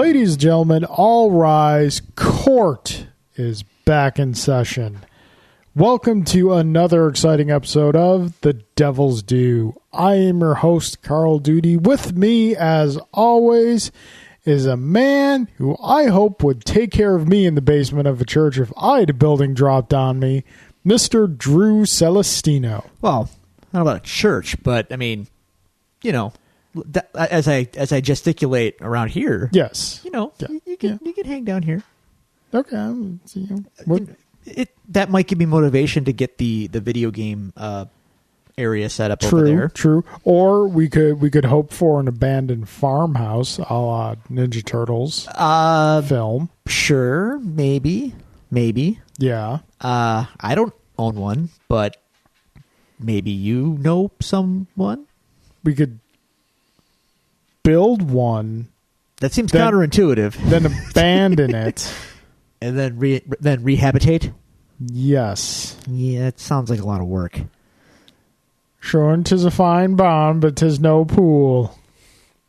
Ladies and gentlemen, all rise. Court is back in session. Welcome to another exciting episode of The Devil's Due. I am your host, Carl Duty. With me, as always, is a man who I hope would take care of me in the basement of a church if I had a building dropped on me, Mr. Drew Celestino. Well, not about a church, but I mean, you know, as I gesticulate around here, yes, you know, you can hang down here. Okay, that might give me motivation to get the video game area set up over there. True. Or we could hope for an abandoned farmhouse, a la Ninja Turtles film. Sure, maybe. Yeah. I don't own one, but maybe you know someone. We could build one. That seems counterintuitive. Then abandon it. And then rehabilitate? Yes. Yeah, it sounds like a lot of work. Sure, 'tis a fine barn, but 'tis no pool.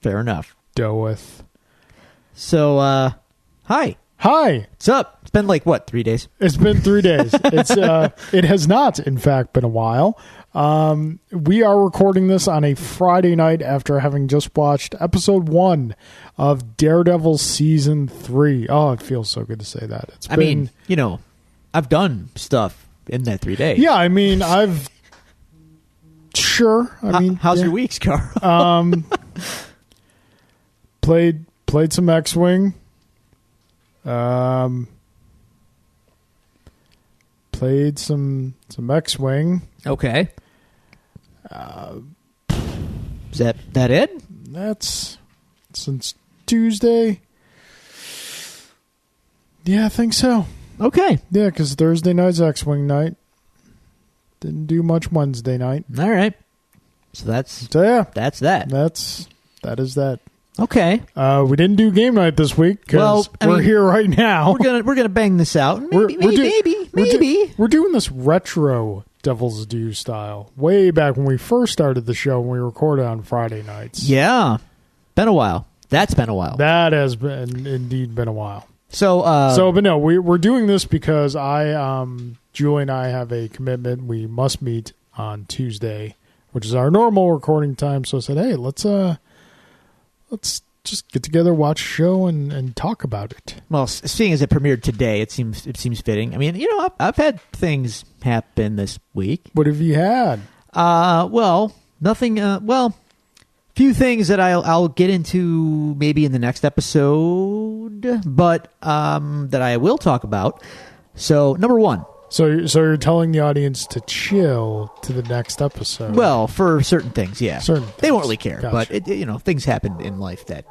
Fair enough. Doeth. So, hi. Hi. What's up? It's been like, what, 3 days? It's been 3 days. It has not, in fact, been a while. We are recording this on a Friday night after having just watched episode 1 of Daredevil season 3. Oh, it feels so good to say that. I mean, you know, I've done stuff in that 3 days. Yeah, I mean, Sure. How's your weeks, Carl? Played some X-Wing. Played some X-Wing. Okay. Is that it? That's since Tuesday. Yeah, I think so. Okay. Yeah, because Thursday night's X-Wing night. Didn't do much Wednesday night. All right. So that's that. That is that. Okay. We didn't do game night this week because we're here right now. We're gonna bang this out. Maybe. We're doing this retro Devil's Due style. Way back when we first started the show, when we recorded on Friday nights. Yeah, been a while. That's been a while. That has indeed been a while. So, but no, we're doing this because Julie and I have a commitment. We must meet on Tuesday, which is our normal recording time. So I said, hey, let's just get together, watch a show, and talk about it. Well, seeing as it premiered today, it seems fitting. I mean, you know, I've had things happen this week. What have you had? Well, nothing. Few things that I'll get into maybe in the next episode, but that I will talk about. So, number one. So you're telling the audience to chill to the next episode. Well, for certain things, yeah. They won't really care, Gotcha. But things happen in life that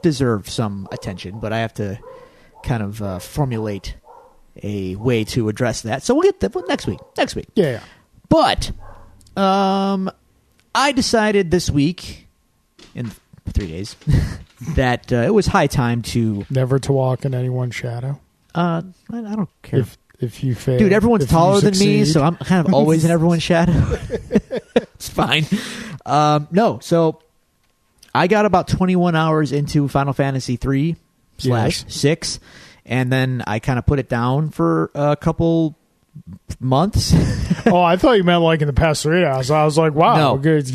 deserve some attention. But I have to kind of formulate a way to address that. So we'll get that next week. Yeah. But I decided this week, in 3 days, that it was high time to never to walk in anyone's shadow. I don't care. If you fail, dude, everyone's taller than me, so I'm kind of always in everyone's shadow. It's fine. No, so I got about 21 hours into Final Fantasy 3/6, and then I kind of put it down for a couple months. Oh, I thought you meant like in the past 3 hours. I was like, wow, no. good.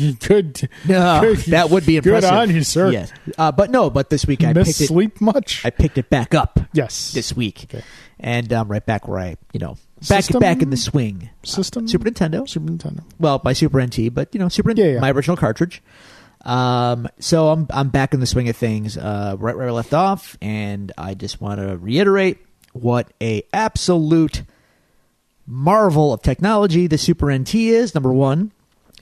No, that would be impressive. Good on you, sir. Yes. But this week I picked sleep much? I picked it back up. Yes. This week. Okay. And right back where back in the swing. System? Super Nintendo. Well, my Super NT, but Super Nintendo, my original cartridge. So I'm back in the swing of things, right where I left off, and I just want to reiterate what a absolute marvel of technology the Super NT is, number one,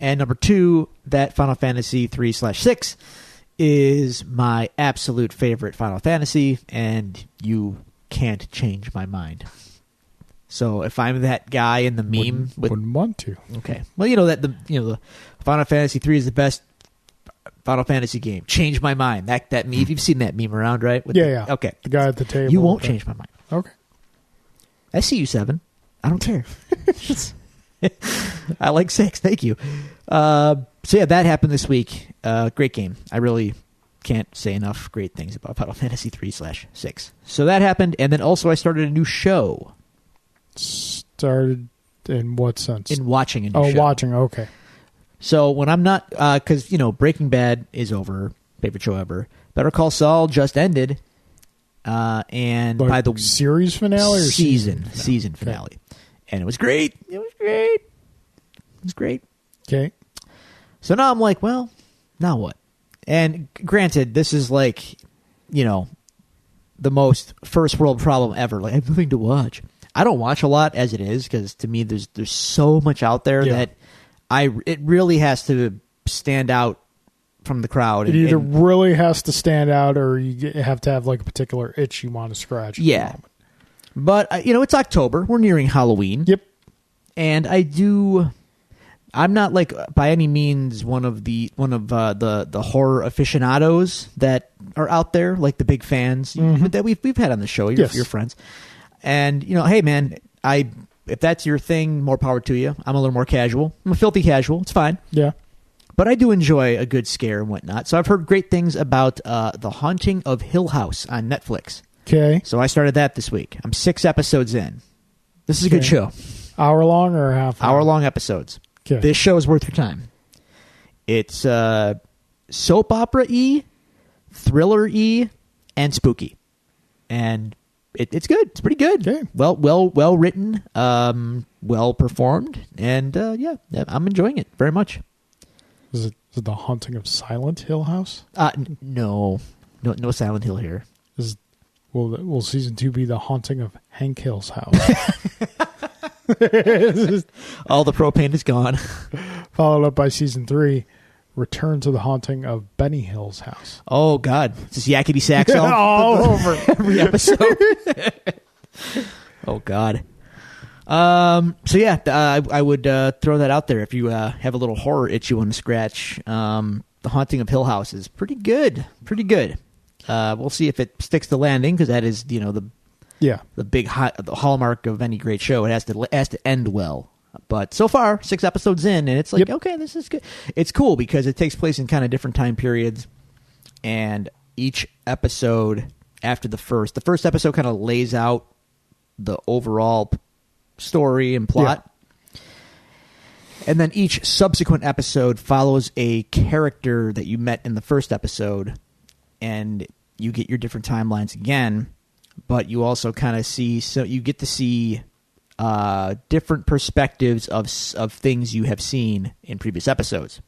and number two, that Final Fantasy 3/6 is my absolute favorite Final Fantasy, and you can't change my mind. So if I'm that guy in the meme, wouldn't want to. Okay, well, the Final Fantasy 3 is the best Final Fantasy game. Change my mind. That meme. You've seen that meme around, right? Yeah. Okay, the guy at the table. You won't change my mind. Okay. I see you, 7. I don't care. I like 6. Thank you. So yeah, that happened this week. Great game. I really can't say enough great things about Final Fantasy 3/6. So that happened, and then also I started a new show. Started in what sense? In watching a new show. Oh, watching. Okay. So when I'm not, because Breaking Bad is over, favorite show ever. Better Call Saul just ended, and like by the series finale or season finale, and it was great. It was great. Okay. So now I'm like, well, now what? And granted, this is like, the most first world problem ever. Like, I have nothing to watch. I don't watch a lot as it is, because to me, there's so much out there that it really has to stand out from the crowd. It either really has to stand out, or you have to have like a particular itch you want to scratch. Yeah. But it's October. We're nearing Halloween. Yep. And I'm not like by any means one of the horror aficionados that are out there, like the big fans that we've had on the show. Your friends. And hey man, if that's your thing, more power to you. I'm a little more casual. I'm a filthy casual. It's fine. Yeah. But I do enjoy a good scare and whatnot. So I've heard great things about The Haunting of Hill House on Netflix. Okay. So I started that this week. I'm 6 episodes in. This is a good show. Hour long or half hour? Hour long episodes. Okay. This show is worth your time. It's soap opera-y, thriller-y, and spooky. And it's good. It's pretty good. Okay. Well written, well performed, and I'm enjoying it very much. Is it The Haunting of Silent Hill House? No Silent Hill here. Will season 2 be The Haunting of Hank Hill's house? All the propane is gone. Followed up by season 3, Return to the Haunting of Benny Hill's house. Oh God, it's just yakety sax all over every episode. Oh God. So yeah, I would throw that out there if you have a little horror itch you want to scratch. The Haunting of Hill House is pretty good. Pretty good. We'll see if it sticks to landing, because that is the big the hallmark of any great show. It has to end well. But so far, 6 episodes in, and it's like, okay, this is good. It's cool because it takes place in kind of different time periods, and each episode after the first episode kind of lays out the overall story and plot. Yeah. And then each subsequent episode follows a character that you met in the first episode, and you get your different timelines again, but you also kind of you get to see different perspectives of things you have seen in previous episodes.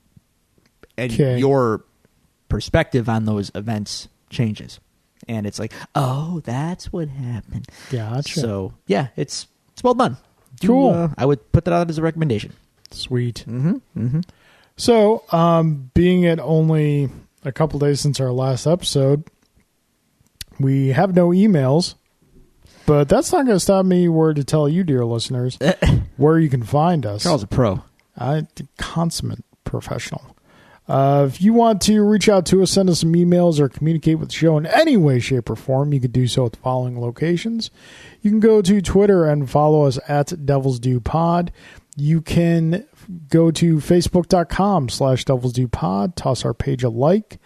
And your perspective on those events changes. And it's like, oh, that's what happened. Gotcha. So, yeah, it's well done. Cool. I would put that out as a recommendation. Sweet. Mm-hmm. Mm-hmm. So, being it only a couple days since our last episode, we have no emails, but that's not going to stop me to tell you, dear listeners, where you can find us. Charles a pro. Consummate professional. If you want to reach out to us, send us some emails, or communicate with the show in any way, shape, or form, you can do so at the following locations. You can go to Twitter and follow us at Devils Do Pod. You can go to facebook.com/DevilsDoPod, toss our page a like.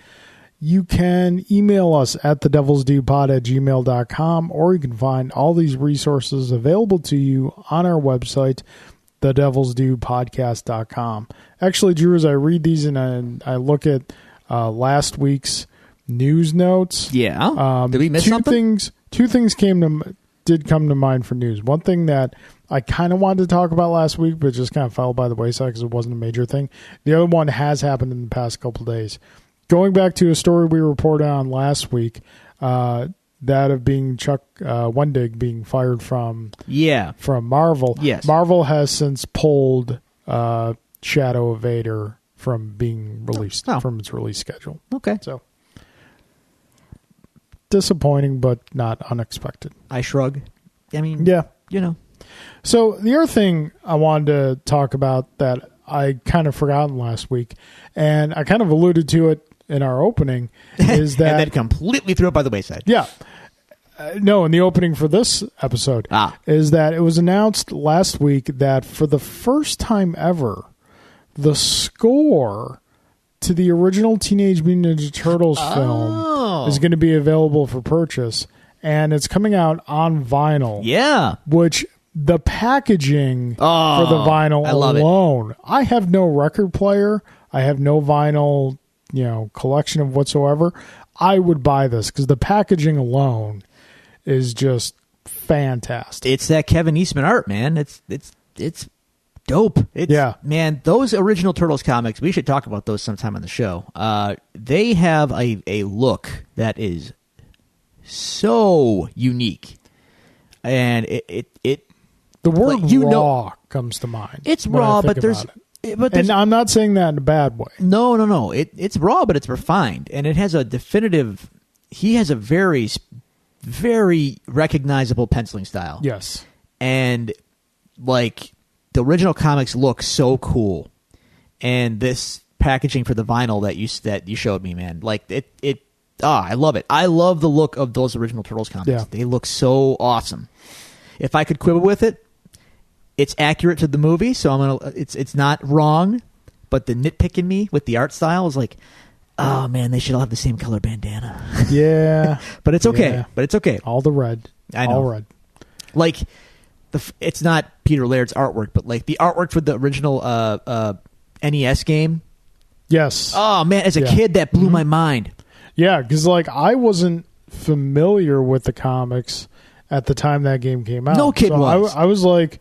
You can email us at thedevilsdopod@gmail.com, or you can find all these resources available to you on our website, thedevilsdopodcast.com. Actually, Drew, as I read these and I look at last week's news notes, did we miss something? Two things did come to mind for news. One thing that I kind of wanted to talk about last week, but just kind of fell by the wayside because it wasn't a major thing. The other one has happened in the past couple of days. Going back to a story we reported on last week, that of being Chuck Wendig being fired from Marvel. Yes. Marvel has since pulled Shadow of Vader from being released from its release schedule. Okay. So disappointing, but not unexpected. I shrug. I mean, So the other thing I wanted to talk about that I kind of forgotten last week, and I kind of alluded to it in our opening, is that... and then completely threw it by the wayside. Yeah. No, in the opening for this episode, is that it was announced last week that for the first time ever, the score to the original Teenage Mutant Ninja Turtles film is going to be available for purchase, and it's coming out on vinyl. Yeah. Which the packaging for the vinyl alone, I have no record player. I have no vinyl, collection of whatsoever. I would buy this because the packaging alone is just fantastic. It's that Kevin Eastman art, man. It's dope. Man, those original Turtles comics, we should talk about those sometime on the show. They have a look that is so unique. And the word raw comes to mind. It's raw, but there's and I'm not saying that in a bad way. No. It's raw, but it's refined. And it has a definitive, he has a very, very recognizable penciling style. Yes. And like the original comics look so cool. And this packaging for the vinyl that you showed me, man, like I love it. I love the look of those original Turtles comics. Yeah. They look so awesome. If I could quibble with it, it's accurate to the movie, so it's not wrong, but the nitpick in me with the art style is like, oh man, they should all have the same color bandana. Yeah. But it's okay. Yeah. But it's okay. All the red. I know. All red. Like it's not Peter Laird's artwork, but like the artwork for the original NES game. Yes. Oh man, as a kid that blew my mind. Yeah, because like I wasn't familiar with the comics at the time that game came out. No kid was. I was like,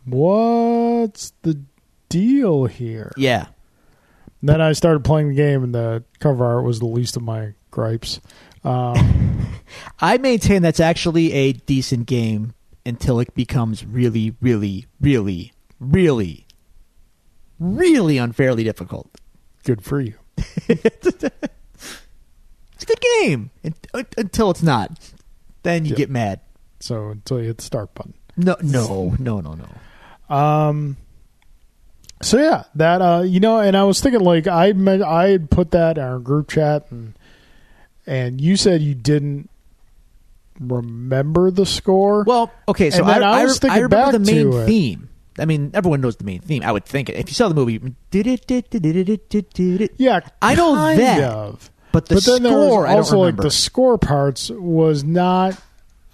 what's the deal here? Yeah. And then I started playing the game, and the cover art was the least of my gripes. I maintain that's actually a decent game until it becomes really, really, really, really, really unfairly difficult. Good for you. It's a good game until it's not. Then you get mad. So until you hit the start button. No. So yeah, that and I was thinking like I had put that in our group chat, and you said you didn't remember the score. Well, okay, so I was thinking remember back the main to theme. I mean, everyone knows the main theme. I would think if you saw the movie, yeah, I know kind that. of. But then score, there was I don't also remember. like the score parts was not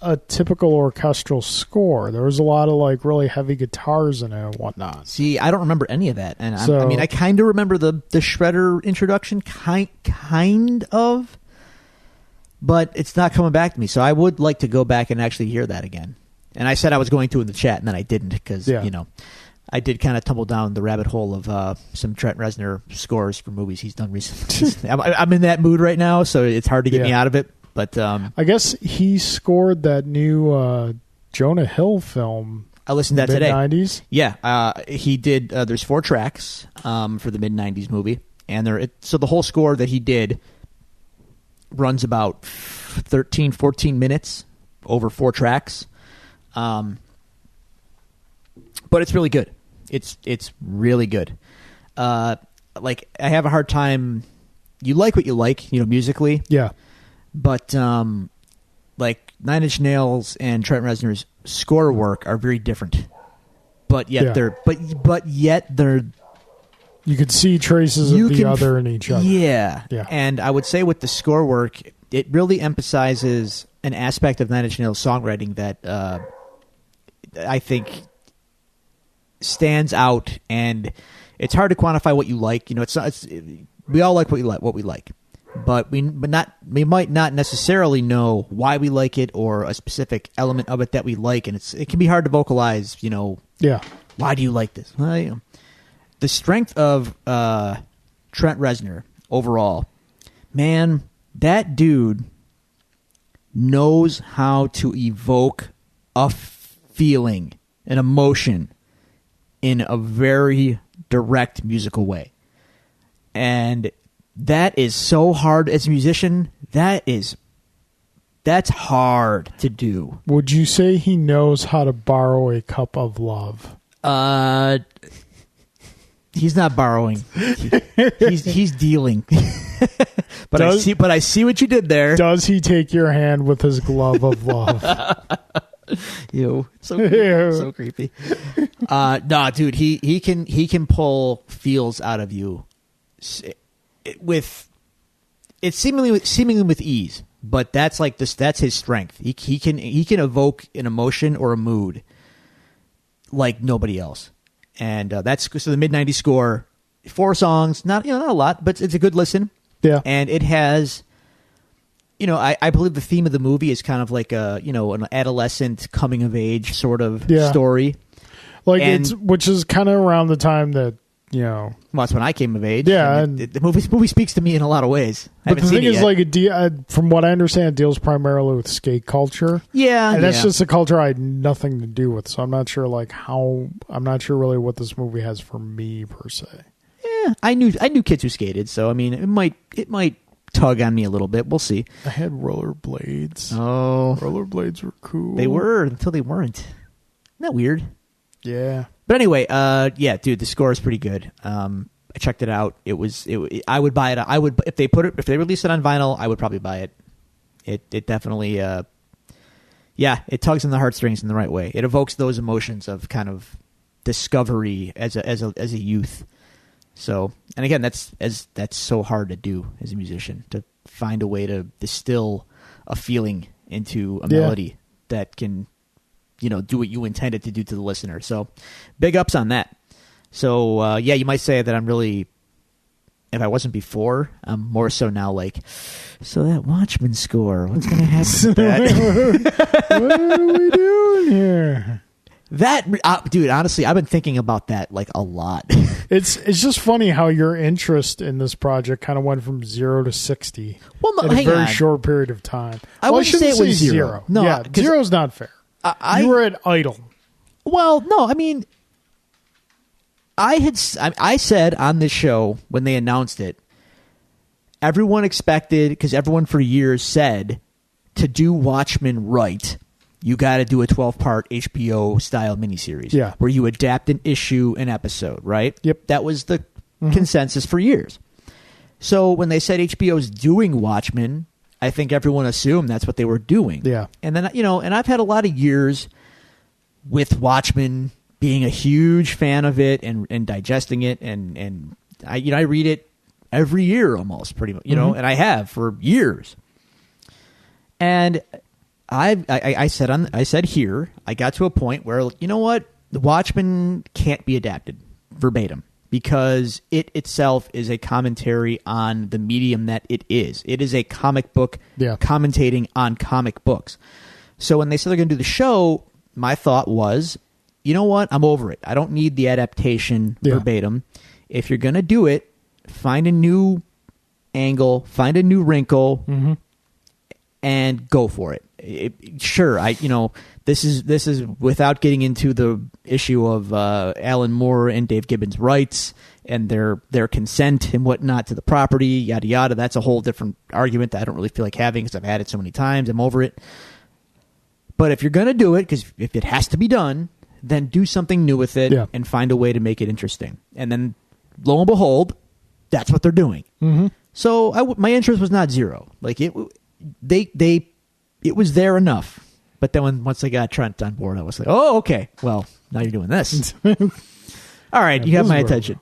a typical orchestral score. There was a lot of like really heavy guitars in it and whatnot. See, I don't remember any of that, and So- I mean, I kind of remember the Shredder introduction, kind of, but it's not coming back to me. So I would like to go back and actually hear that again. And I said I was going to in the chat, and then I didn't because I did kind of tumble down the rabbit hole of some Trent Reznor scores for movies he's done recently. I'm in that mood right now, so it's hard to get me out of it. But I guess he scored that new Jonah Hill film. I listened to that today. Mid-90s? Yeah, he did. There's 4 tracks for the mid-90s movie, and so the whole score that he did runs about 13, 14 minutes over 4 tracks. But it's really good. It's really good. Like I have a hard time. You like what you like, musically. Yeah. But like Nine Inch Nails and Trent Reznor's score work are very different. But yet they're you could see traces of the other in each other. Yeah. Yeah. And I would say with the score work, it really emphasizes an aspect of Nine Inch Nails songwriting that I think stands out, and it's hard to quantify what you like. We all like what we like, but we might not necessarily know why we like it or a specific element of it that we like, and it can be hard to vocalize. Yeah. Why do you like this? Well, the strength of Trent Reznor overall, man, that dude knows how to evoke a feeling, an emotion in a very direct musical way. And that is so hard as a musician. That's hard to do. Would you say he knows how to borrow a cup of love? He's not borrowing. He's dealing. But I see what you did there. Does he take your hand with his glove of love? Ew. So creepy. Nah, dude, he can pull feels out of you it's seemingly with ease, but that's like this. That's his strength. He can evoke an emotion or a mood like nobody else, and that's so the mid-90s score. 4 songs, not a lot, but it's a good listen. Yeah, and it has. I believe the theme of the movie is kind of like an adolescent coming of age sort of story. Like which is kind of around the time that well, that's when I came of age. Yeah, and the movie speaks to me in a lot of ways. But the thing is, like, from what I understand, it deals primarily with skate culture. Yeah, and that's just a culture I had nothing to do with. So I'm not sure, I'm not sure really what this movie has for me per se. Yeah, I knew kids who skated, so I mean, it might tug on me a little bit. We'll see. I had rollerblades. Oh, rollerblades were cool. They were until they weren't. Isn't that weird? Yeah. But anyway, dude, the score is pretty good. I checked it out. I would buy it. I would if they release it on vinyl, I would probably buy it. It definitely, it tugs on the heartstrings in the right way. It evokes those emotions of kind of discovery as a youth. So, and again, that's so hard to do as a musician, to find a way to distill a feeling into a melody that can, do what you intended to do to the listener. So big ups on that. So, you might say that I'm really, if I wasn't before, I'm more so now like, so that Watchmen score, what's going to happen with that? What are we doing here? That, dude, honestly, I've been thinking about that like a lot. It's just funny how your interest in this project kind of went from 0 to 60 in a very short period of time. I wouldn't say it was zero. No, yeah, zero's not fair. You were at idle. Well, no, I mean, I said on this show when they announced it, everyone expected, because everyone for years said, to do Watchmen right, you got to do a 12-part HBO style miniseries, where you adapt an issue, an episode, right? Yep, that was the consensus for years. So when they said HBO's doing Watchmen, I think everyone assumed that's what they were doing. Yeah. And then, and I've had a lot of years with Watchmen, being a huge fan of it and digesting it. And I read it every year almost, pretty much, and I have for years. And I said here, I got to a point where, you know what? The Watchmen can't be adapted verbatim, because it itself is a commentary on the medium that it is. It is a comic book commentating on comic books. So when they said they're going to do the show, my thought was, you know what? I'm over it. I don't need the adaptation verbatim. If you're going to do it, find a new angle, find a new wrinkle, and go for it. Sure, this is without getting into the issue of Alan Moore and Dave Gibbons' rights and their consent and whatnot to the property, yada yada. That's a whole different argument that I don't really feel like having, because I've had it so many times. I'm over it. But if you're going to do it, because if it has to be done, then do something new with it and find a way to make it interesting. And then, lo and behold, that's what they're doing. So my interest was not zero. Like it was there enough. But then once I got Trent on board, I was like, oh, okay. Well, now you're doing this. All right, you have my attention.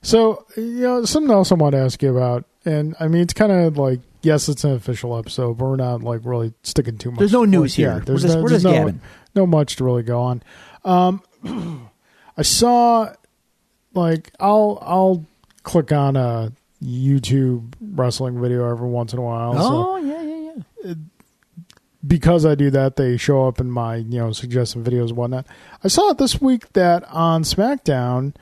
So, something else I want to ask you about, and I mean, it's kind of like, yes, it's an official episode, but we're not like really sticking too much. There's no news here. Yeah, we're just gabbing. No much to really go on. I saw, like, I'll click on a YouTube wrestling video every once in a while. Oh, yeah. Because I do that, they show up in my, suggested videos and whatnot. I saw it this week that on SmackDown,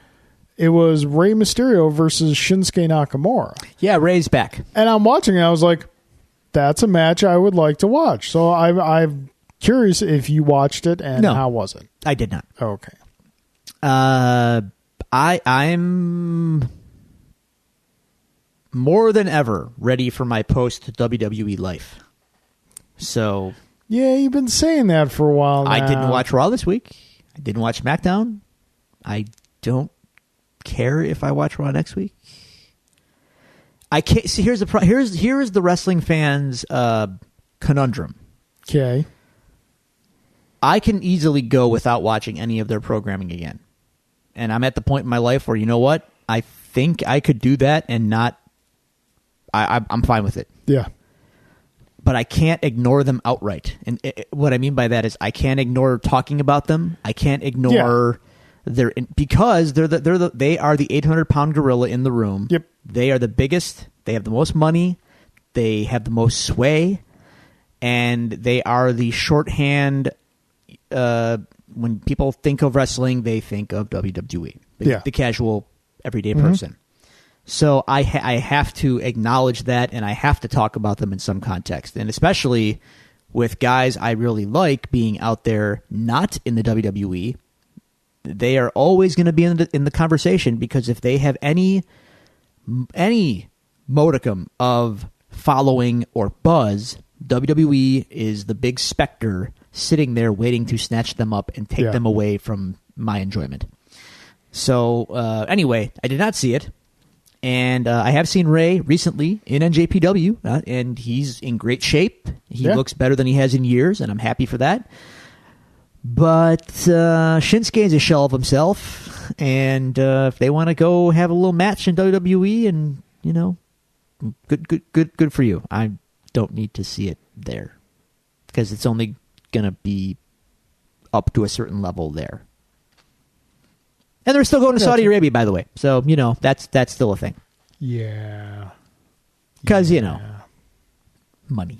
it was Rey Mysterio versus Shinsuke Nakamura. Yeah, Rey's back. And I'm watching it, I was like, that's a match I would like to watch. So I'm curious if you watched it, and how was it? I did not. Okay. I'm more than ever ready for my post-WWE life. So yeah, you've been saying that for a while now. I didn't watch Raw this week. I didn't watch SmackDown. I don't care if I watch Raw next week. I can't see. Here's the wrestling fans' conundrum. Okay. I can easily go without watching any of their programming again, and I'm at the point in my life where, you know what, I think I could do that and not I'm fine with it. Yeah. But I can't ignore them outright. And what I mean by that is I can't ignore talking about them. I can't ignore because they are the 800-pound gorilla in the room. Yep. They are the biggest. They have the most money. They have the most sway, and they are the shorthand. When people think of wrestling, they think of WWE. The casual, everyday person. So I have to acknowledge that, and I have to talk about them in some context, and especially with guys I really like being out there not in the WWE. They are always going to be in the conversation, because if they have any modicum of following or buzz, WWE is the big specter sitting there waiting to snatch them up and take them away from my enjoyment. So anyway, I did not see it. And I have seen Ray recently in NJPW, and he's in great shape. He looks better than he has in years, and I'm happy for that. But Shinsuke is a shell of himself, and if they want to go have a little match in WWE, and good for you. I don't need to see it there, because it's only gonna be up to a certain level there. And they're still going to Saudi Arabia, by the way. So, that's still a thing. Yeah. Because, money.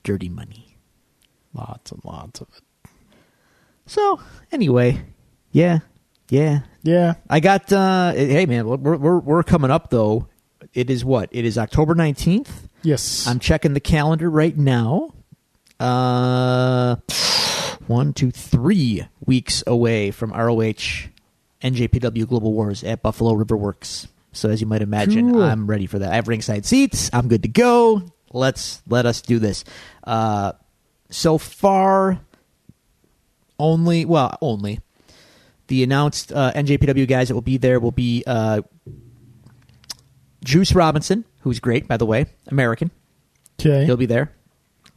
Dirty money. Lots and lots of it. So, anyway, yeah. I got, hey, man, we're coming up, though. It is what? It is October 19th. Yes. I'm checking the calendar right now. 1, 2, 3 weeks away from ROH NJPW Global Wars at Buffalo River Works. So as you might imagine, cool. I'm ready for that. I have ringside seats. I'm good to go. Let us do this. So far, only the announced NJPW guys that will be there will be Juice Robinson, who's great, by the way, American. Okay, he'll be there.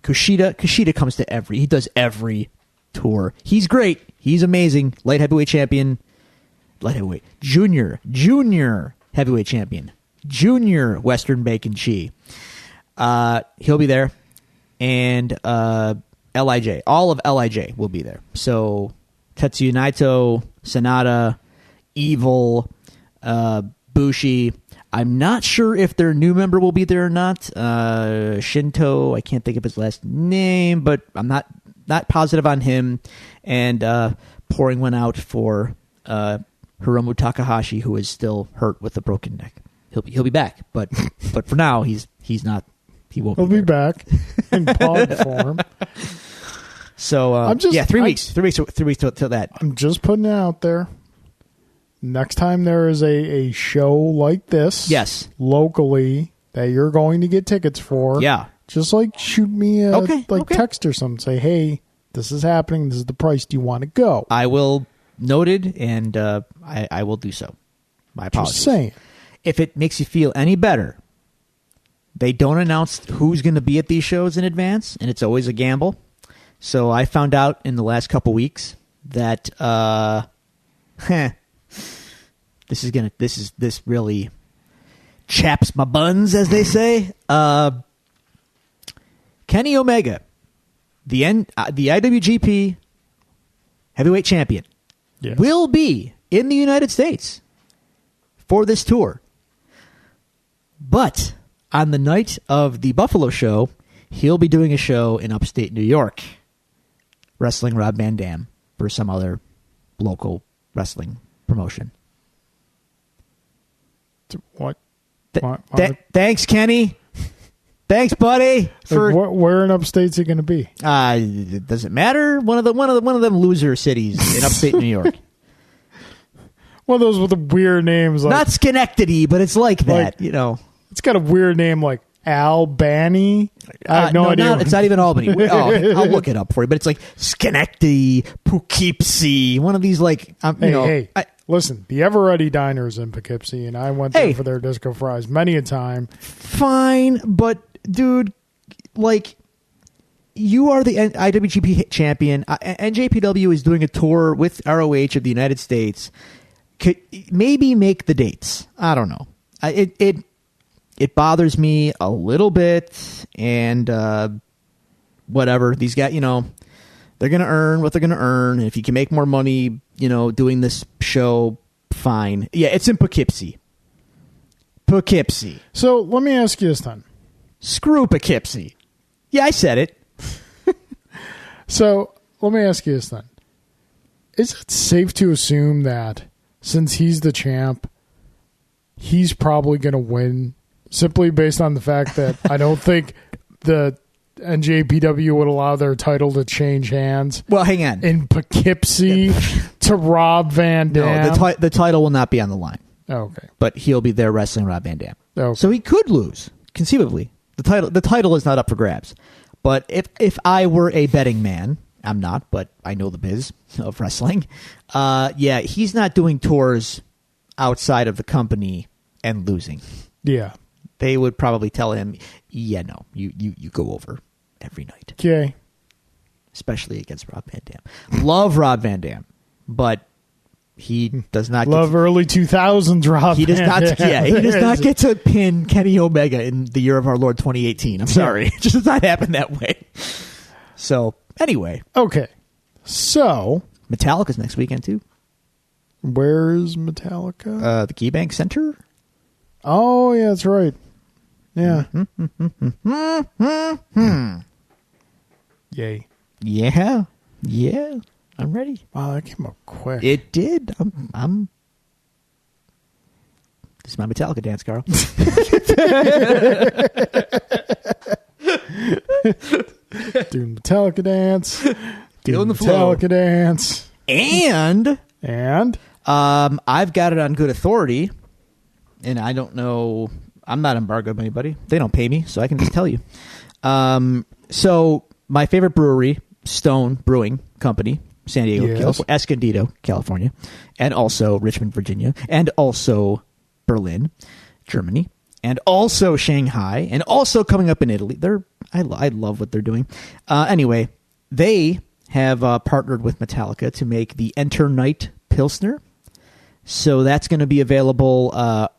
Kushida comes to he does every tour. He's great. He's amazing. Light heavyweight champion. Junior heavyweight champion. Junior Western Bacon Chi. He'll be there. And LIJ. All of LIJ will be there. So Tetsuya Naito, Sonata, Evil, Bushi. I'm not sure if their new member will be there or not. Shinto, I can't think of his last name, but I'm not positive on him. And pouring one out for Hiromu Takahashi, who is still hurt with a broken neck. He'll be back, but for now he's not. He won't. He'll be back in pod form. So 3 weeks. 3 weeks till that. I'm just putting it out there. Next time there is a show like this, yes, locally that you're going to get tickets for, just shoot me a text or something. Say, hey, this is happening. This is the price. Do you want to go? I will noted, and I will do so. My apologies. Just saying. If it makes you feel any better, they don't announce who's going to be at these shows in advance, and it's always a gamble. So I found out in the last couple weeks that this really chaps my buns, as they say. Kenny Omega, the IWGP heavyweight champion, will be in the United States for this tour. But on the night of the Buffalo show, he'll be doing a show in upstate New York, wrestling Rob Van Dam for some other local wrestling promotion. What? Thanks, Kenny. Thanks, buddy. Where in upstate's it going to be? It doesn't matter. One of them loser cities in upstate New York. One of those with the weird names, not Schenectady, but it's like that. It's got a weird name like Albany. I have no idea. It's not even Albany. I'll look it up for you. But it's like Schenectady, Poughkeepsie. One of these listen, the Ever Ready Diner is in Poughkeepsie, and I went there for their disco fries many a time. Fine, but dude, you are the IWGP champion. NJPW is doing a tour with ROH of the United States. Maybe make the dates. I don't know. it bothers me a little bit, and whatever. These guys, they're going to earn what they're going to earn. And if you can make more money, doing this show, fine. Yeah, it's in Poughkeepsie. Poughkeepsie. So let me ask you this then. Screw Poughkeepsie. Yeah, I said it. So let me ask you this then. Is it safe to assume that since he's the champ, he's probably going to win simply based on the fact that I don't think the NJPW would allow their title to change hands? Well, hang on. In Poughkeepsie to Rob Van Dam? No, the title will not be on the line. Okay. But he'll be there wrestling Rob Van Dam. Okay. So he could lose, conceivably. The title is not up for grabs. But if I were a betting man, I'm not, but I know the biz of wrestling. Yeah, he's not doing tours outside of the company and losing. Yeah. They would probably tell him, yeah, no, you go over every night. Okay. Especially against Rob Van Dam. Love Rob Van Dam, but he does not love early 2000s Rob. He does Van not. Dam. Yeah, he does not get to pin Kenny Omega in the year of our Lord 2018. I'm sorry, it just does not happen that way. So anyway, okay. So Metallica's next weekend too. Where's Metallica? The KeyBank Center. Oh yeah, that's right. Yeah. Yay. Yeah. Yeah. I'm ready. Wow, that came up quick. It did. I'm This is my Metallica dance, Carl. Doing Metallica dance. Doing the Metallica dance. And I've got it on good authority, and I don't know. I'm not embargoed by anybody. They don't pay me, so I can just tell you. So my favorite brewery, Stone Brewing Company, San Diego, yes. Escondido, California, and also Richmond, Virginia, and also Berlin, Germany, and also Shanghai, and also coming up in Italy. I love what they're doing. Anyway, they have partnered with Metallica to make the Enter Night Pilsner. So that's going to be available.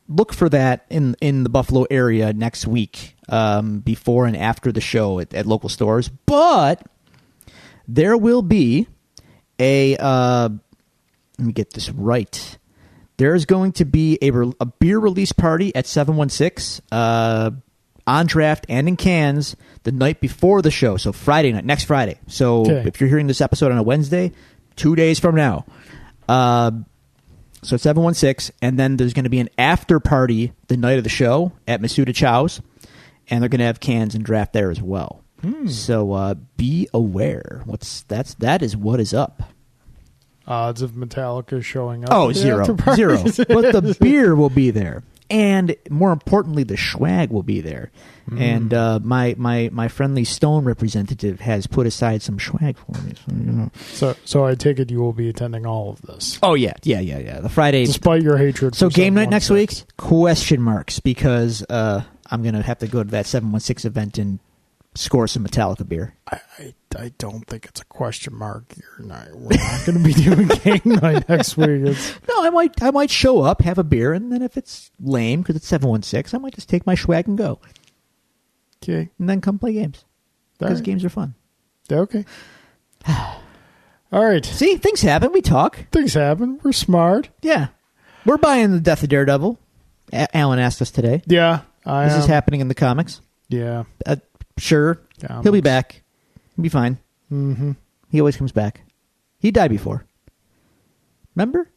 Look for that in the Buffalo area next week, before and after the show at local stores. But there will be let me get this right. There's going to be a beer release party at 716 on draft and in cans the night before the show. So Friday night, next Friday. So If you're hearing this episode on a Wednesday, 2 days from now. So it's 716, and then there's going to be an after party the night of the show at Masuda Chow's, and they're going to have cans and draft there as well. So be aware. That is what is up. Odds of Metallica showing up. Oh, zero. But the beer will be there. And more importantly, the swag will be there. And my friendly Stone representative has put aside some swag for me. So I take it you will be attending all of this. Oh, yeah. The Friday. Despite your hatred. So game night next week? Question marks, because I'm going to have to go to that 716 event and score some Metallica beer. I don't think it's a question mark. We're not going to be doing game night next week. No, I might show up, have a beer, and then if it's lame because it's 716, I might just take my swag and go. Okay. And then come play games. Because games are fun. Okay. All right. See, things happen. We talk. Things happen. We're smart. Yeah. We're buying the Death of Daredevil. Alan asked us today. Yeah. This is happening in the comics. Yeah. Sure. Comics. He'll be back. He'll be fine. Mm-hmm. He always comes back. He died before. Remember?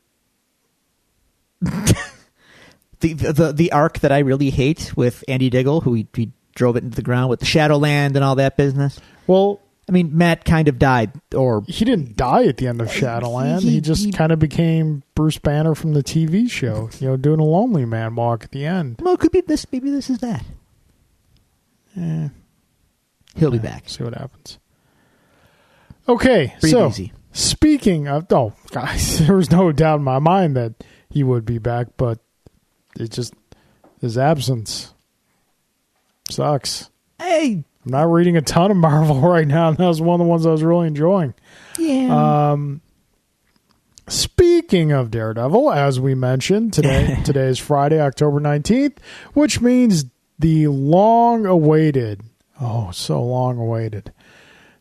the arc that I really hate with Andy Diggle, who he drove it into the ground with the Shadowland and all that business. Well, I mean, Matt kind of died, or he didn't die at the end of Shadowland. He just kind of became Bruce Banner from the TV show, doing a lonely man walk at the end. Well, it could be this. Maybe this is that. Yeah. He'll be back. See what happens. Okay, Breathe so easy. Speaking of, guys, there was no doubt in my mind that he would be back, but his absence sucks. Hey, I'm not reading a ton of Marvel right now, and that was one of the ones I was really enjoying. Yeah. Speaking speaking of Daredevil, as we mentioned, today is Friday, October 19th, which means the long-awaited,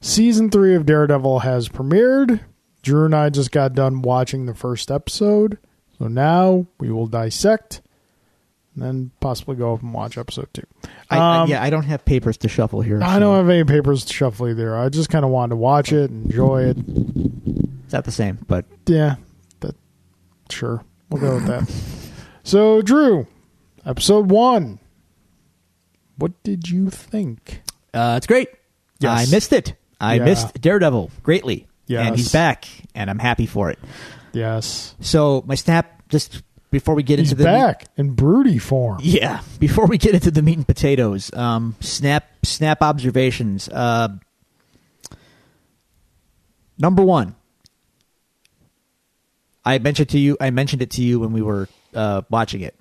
Season 3 of Daredevil has premiered. Drew and I just got done watching the first episode. So now we will dissect and then possibly go up and watch episode 2. I don't have papers to shuffle here. I don't have any papers to shuffle either. I just kind of wanted to watch it, enjoy it. It's not the same, but... Yeah, sure. We'll go with that. So, Drew, episode 1. What did you think? It's great. Yes. I missed it. I missed Daredevil greatly. Yes. And he's back, and I'm happy for it. Yes. So my snap, just before we get into the... He's back in broody form. Yeah. Before we get into the meat and potatoes, snap observations. Number 1. I mentioned it to you when we were watching it.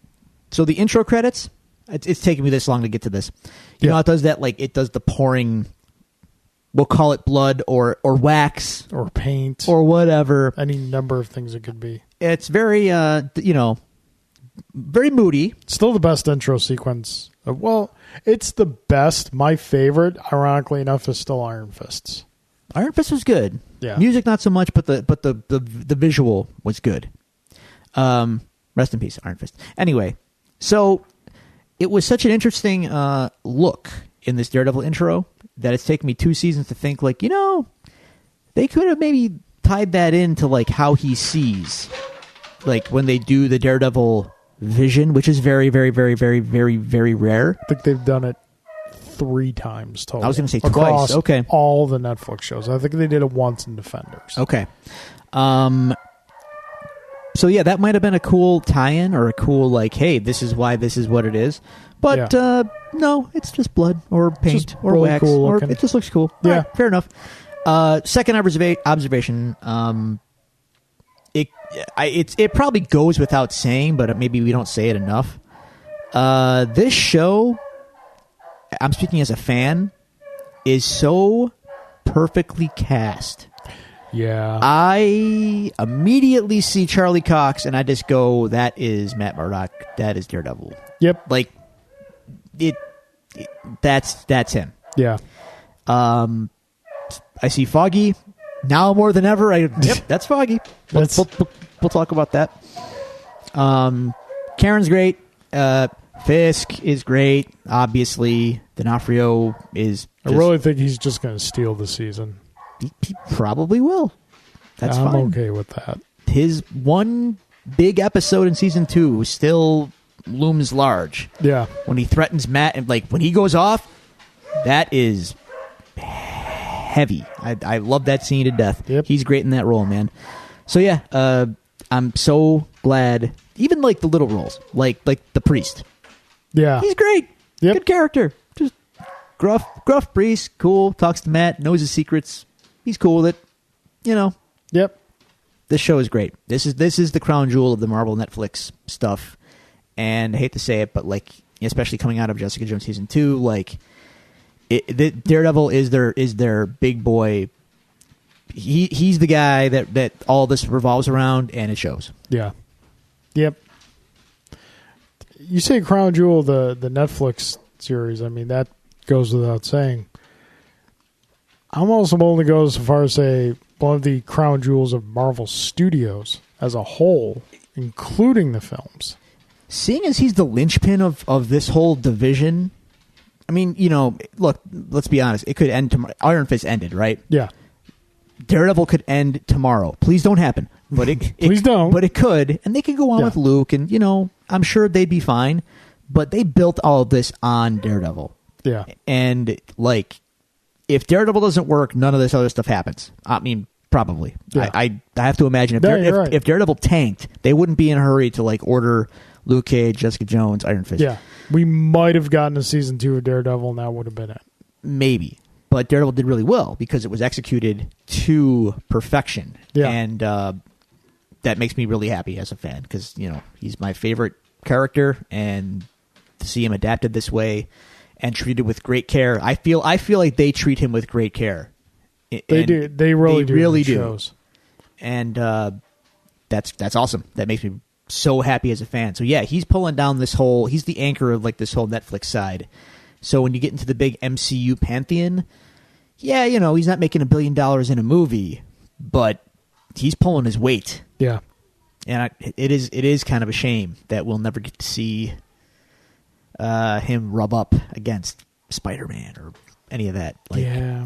So the intro credits, it's taken me this long to get to this. You know how it does that? Like, it does the pouring... We'll call it blood or wax. Or paint. Or whatever. Any number of things it could be. It's very, very moody. Still the best intro sequence. Well, it's the best. My favorite, ironically enough, is still Iron Fists. Iron Fist was good. Yeah. Music not so much, but the visual was good. Rest in peace, Iron Fist. Anyway, so it was such an interesting look in this Daredevil intro that it's taken me 2 seasons to think, like, they could have maybe tied that into, like, how he sees, like, when they do the Daredevil vision, which is very, very, very, very, very, very rare. I think they've done it 3 times total. I was going to say across twice. Okay. all the Netflix shows. I think they did it once in Defenders. Okay. So, yeah, that might have been a cool tie-in or a cool, like, hey, this is why this is what it is. But, no, it's just blood or paint just or really wax. Cool or looking. it just looks cool. Yeah. All right, fair enough. Second observation, it probably goes without saying, but maybe we don't say it enough. This show, I'm speaking as a fan, is so perfectly cast. Yeah. I immediately see Charlie Cox, and I just go, that is Matt Murdock. That is Daredevil. Yep. Like, that's him. Yeah. I see Foggy now more than ever. Yep, that's Foggy. We'll talk about that. Karen's great. Fisk is great. Obviously, D'Onofrio is. I really think he's just going to steal the season. He probably will. That's I'm fine. okay with that. His one big episode in season 2 still looms large. Yeah. When he threatens Matt, and like when he goes off, that is heavy. I love that scene to death. Yep. He's great in that role, man. So yeah, I'm so glad. Even like the little roles, like the priest. Yeah. He's great. Yep. Good character. Just gruff priest, cool, talks to Matt, knows his secrets. He's cool with it. Yep. This show is great. This is the crown jewel of the Marvel Netflix stuff. And I hate to say it, but like, especially coming out of Jessica Jones season 2, like Daredevil is their big boy. He's the guy that all this revolves around, and it shows. Yeah. Yep. You say crown jewel, the Netflix series. I mean, that goes without saying. I'm also willing to go so far as say one of the crown jewels of Marvel Studios as a whole, including the films. Seeing as he's the linchpin of this whole division, I mean, look, let's be honest. It could end tomorrow. Iron Fist ended, right? Yeah. Daredevil could end tomorrow. Please don't happen. But Please don't. But it could, and they could go on with Luke, and I'm sure they'd be fine. But they built all of this on Daredevil. Yeah. And like, if Daredevil doesn't work, none of this other stuff happens. I mean, probably. Yeah. I have to imagine if Daredevil tanked, they wouldn't be in a hurry to like order Luke Cage, Jessica Jones, Iron Fist. Yeah. We might have gotten a season 2 of Daredevil, and that would have been it. Maybe. But Daredevil did really well because it was executed to perfection. Yeah. And that makes me really happy as a fan because, he's my favorite character, and to see him adapted this way and treated with great care. I feel like they treat him with great care. They do. They really do. Really do. Shows. And that's awesome. That makes me so happy as a fan. So yeah, he's pulling down he's the anchor of like this whole Netflix side. So when you get into the big MCU pantheon, yeah, he's not making $1 billion in a movie, but he's pulling his weight. Yeah. And it is kind of a shame that we'll never get to see him rub up against Spider-Man or any of that. Like, yeah.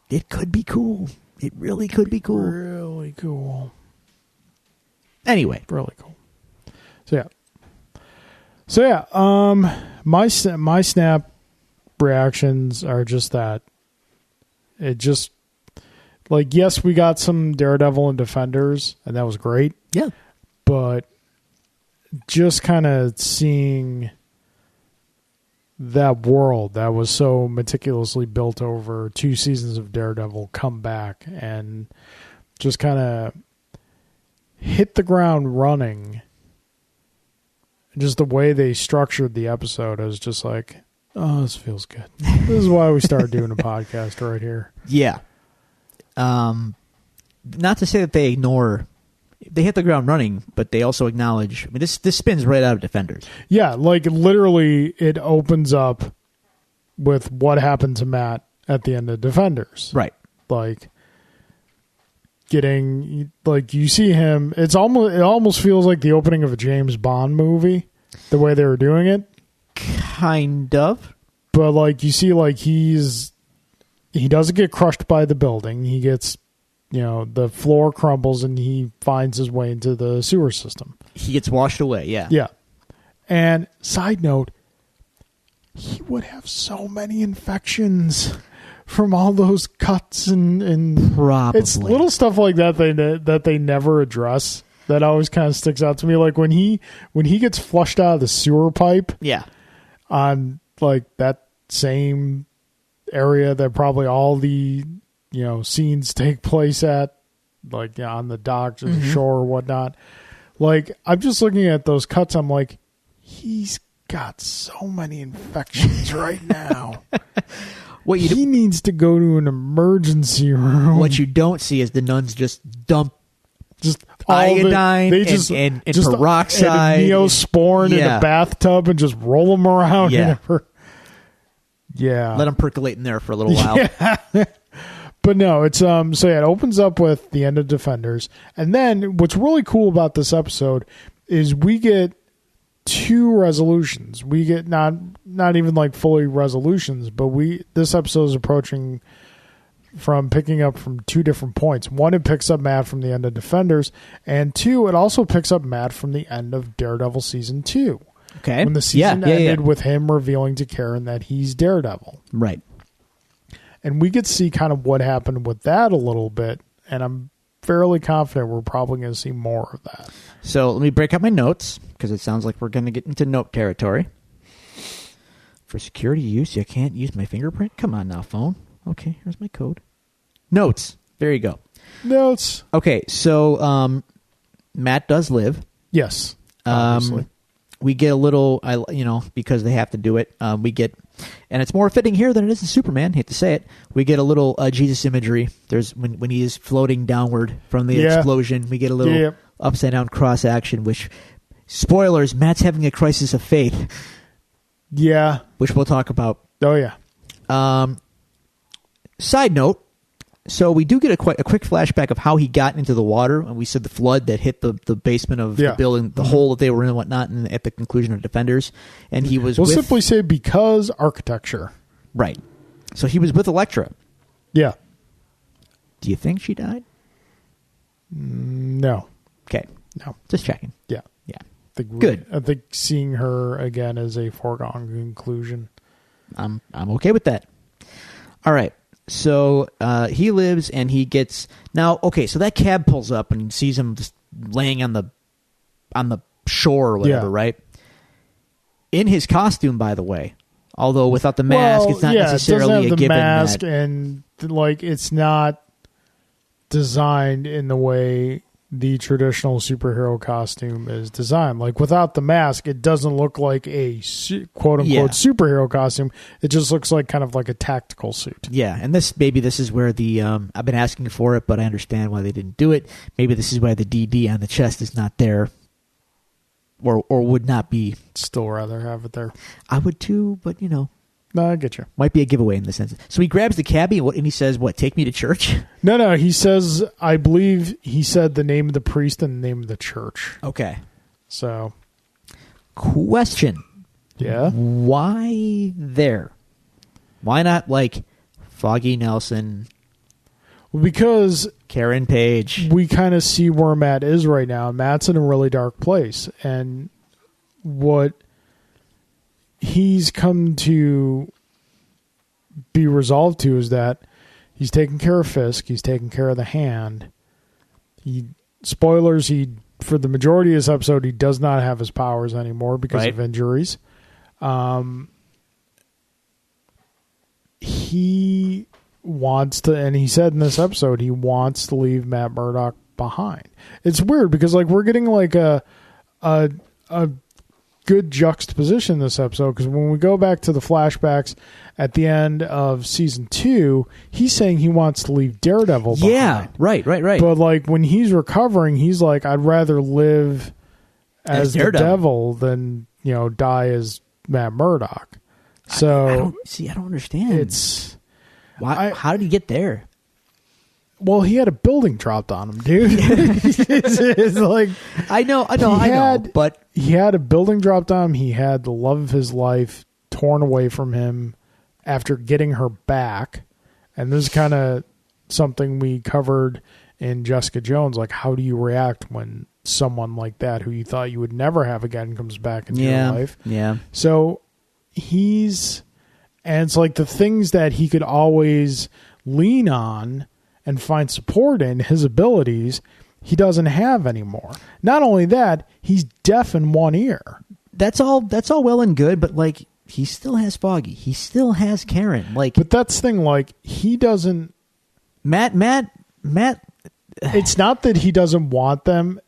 It could be cool. It really could be cool. Really cool. Anyway. Really cool. So yeah. My snap reactions are just that. It just, like, yes, we got some Daredevil and Defenders, and that was great. Yeah. But just kind of seeing that world that was so meticulously built over 2 seasons of Daredevil come back and just kind of hit the ground running. Just the way they structured the episode, I was just like, oh, this feels good. This is why we started doing a podcast right here. Yeah. Not to say that they hit the ground running, but they also acknowledge, I mean, this spins right out of Defenders. Yeah, like literally it opens up with what happened to Matt at the end of Defenders. Right. Like getting, like, you see him, it almost feels like the opening of a James Bond movie, the way they were doing it. Kind of. But like you see, like he doesn't get crushed by the building. He gets, the floor crumbles and he finds his way into the sewer system. He gets washed away, yeah. Yeah. And side note, he would have so many infections from all those cuts and probably. It's little stuff like that they never address that always kind of sticks out to me. Like when he gets flushed out of the sewer pipe. Yeah. On like that same area that probably all the scenes take place at, like on the docks or the shore or whatnot. Like I'm just looking at those cuts, I'm like, he's got so many infections right now. He needs to go to an emergency room. What you don't see is the nuns just dump just iodine and peroxide and Neosporin in a bathtub and just roll them around. Yeah. Yeah. Let them percolate in there for a little while. Yeah. But no, it's so yeah, it opens up with the end of Defenders. And then what's really cool about this episode is we get 2 resolutions. We get not even like fully resolutions, but this episode is approaching from picking up from 2 different points. 1, it picks up Matt from the end of Defenders, and 2, it also picks up Matt from the end of Daredevil season 2. Okay. When the season ended with him revealing to Karen that he's Daredevil. Right. And we get to see kind of what happened with that a little bit, and I'm fairly confident we're probably going to see more of that. So let me break up my notes, because it sounds like we're going to get into note territory. For security use, you can't use my fingerprint? Come on now, phone. Okay, here's my code. Notes. There you go. Notes. Okay, so Matt does live. Yes, obviously. We get a little, because they have to do it, we get, and it's more fitting here than it is in Superman, hate to say it, we get a little Jesus imagery. There's when he is floating downward from the explosion, we get a little upside down cross action, which, spoilers, Matt's having a crisis of faith. Yeah. Which we'll talk about. Oh, yeah. Side note, so we do get a quick flashback of how he got into the water, and we said the flood that hit the basement of the building, the hole that they were in and whatnot, and at the conclusion of Defenders. And he was We'll simply say because architecture. Right. So he was with Elektra. Yeah. Do you think she died? No. Okay. No. Just checking. Yeah. Yeah. Good. I think seeing her again is a foregone conclusion. I'm okay with that. All right. So he lives and he gets now. Okay, so that cab pulls up and sees him just laying on the shore or whatever, right? In his costume, by the way. Although without the mask, it's not necessarily a given. Mask and like it's not designed in the way the traditional superhero costume is designed. Like without the mask, it doesn't look like a quote unquote superhero costume. It just looks like kind of like a tactical suit. Yeah, and maybe this is where the I've been asking for it, but I understand why they didn't do it. Maybe this is why the DD on the chest is not there, or would not be. Still rather have it there. I would too, but No, I get you. Might be a giveaway in the sense. So he grabs the cabbie and he says, "What? Take me to church?" No. He says, I believe he said the name of the priest and the name of the church. Okay. So, question. Yeah. Why there? Why not like Foggy Nelson? Well, because Karen Page. We kind of see where Matt is right now. Matt's in a really dark place, and what he's come to be resolved to is that he's taking care of Fisk, he's taking care of the Hand. Spoilers, for the majority of this episode, he does not have his powers anymore because of injuries. He wants to, and he said in this episode, he wants to leave Matt Murdock behind. It's weird because like we're getting like a good juxtaposition in this episode, because when we go back to the flashbacks at the end of season 2, he's saying he wants to leave Daredevil behind. Yeah, right. But like when he's recovering, he's like, I'd rather live as the devil than die as Matt Murdock. So I don't understand. It's why? How did he get there? Well, he had a building dropped on him, dude. it's like I know, but he had a building dropped on him. He had the love of his life torn away from him after getting her back. And this is kind of something we covered in Jessica Jones. Like, how do you react when someone like that, who you thought you would never have again, comes back into your life? Yeah. So and it's like the things that he could always lean on and find support in, his abilities, he doesn't have anymore. Not only that, he's deaf in one ear. That's all well and good, but like he still has Foggy. He still has Karen. Like, but that's the thing, like he doesn't Matt it's not that he doesn't want them.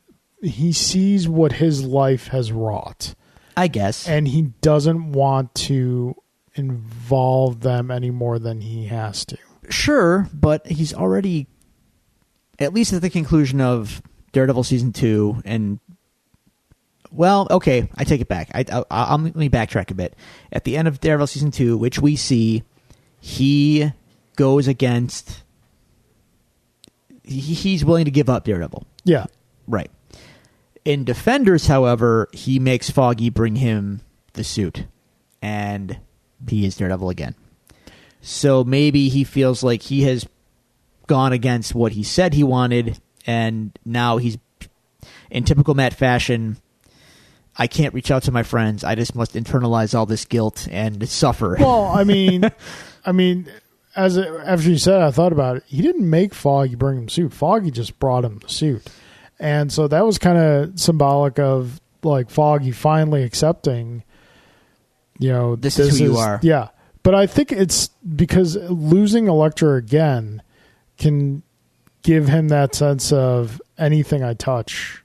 He sees what his life has wrought, I guess. And he doesn't want to involve them any more than he has to. Sure, but he's already, at least at the conclusion of Daredevil season 2, and well, okay, I take it back. Let me backtrack a bit. At the end of Daredevil season 2, which we see, he goes against. He's willing to give up Daredevil. Yeah, right. In Defenders, however, he makes Foggy bring him the suit, and he is Daredevil again. So maybe he feels like he has gone against what he said he wanted, and now he's, in typical Matt fashion, I can't reach out to my friends. I just must internalize all this guilt and suffer. Well, I mean, after you said it, I thought about it. He didn't make Foggy bring him the suit. Foggy just brought him the suit. And so that was kind of symbolic of like Foggy finally accepting, this is who you are. Yeah. But I think it's because losing Elektra again can give him that sense of anything I touch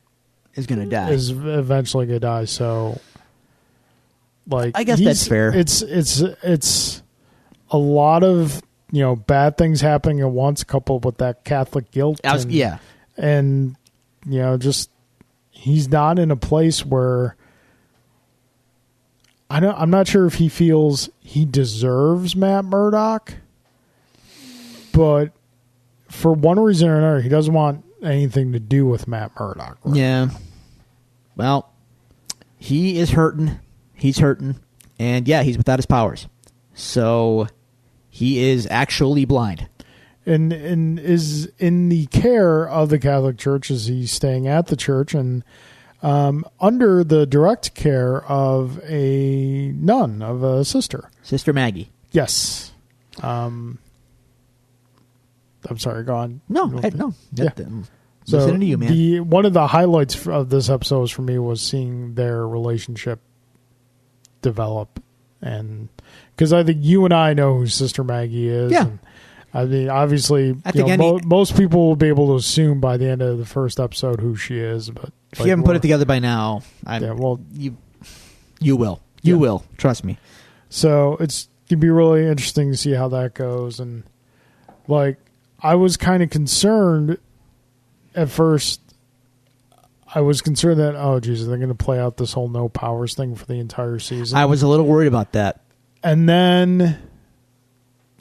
is going to die. Is eventually going to die. So, like, I guess that's fair. It's a lot of bad things happening at once, coupled with that Catholic guilt. And just he's not in a place where. I'm not sure if he feels he deserves Matt Murdock, but for one reason or another, he doesn't want anything to do with Matt Murdock. Right? Yeah. Well, he is hurting. He's hurting. And yeah, he's without his powers. So he is actually blind. And is in the care of the Catholic Church as he's staying at the church and under the direct care of a nun, of a sister. Sister Maggie. Yes. I'm sorry, go on. No. Yeah. So listening to you, man. One of the highlights of this episode for me was seeing their relationship develop. And because I think you and I know who Sister Maggie is. Yeah. I mean, obviously, most people will be able to assume by the end of the first episode who she is. But if you haven't put it together by now, you will. You will. Trust me. So it's going to be really interesting to see how that goes. And, like, I was kind of concerned at first. I was concerned that, oh, geez, they're going to play out this whole no powers thing for the entire season. I was a little worried about that. And then,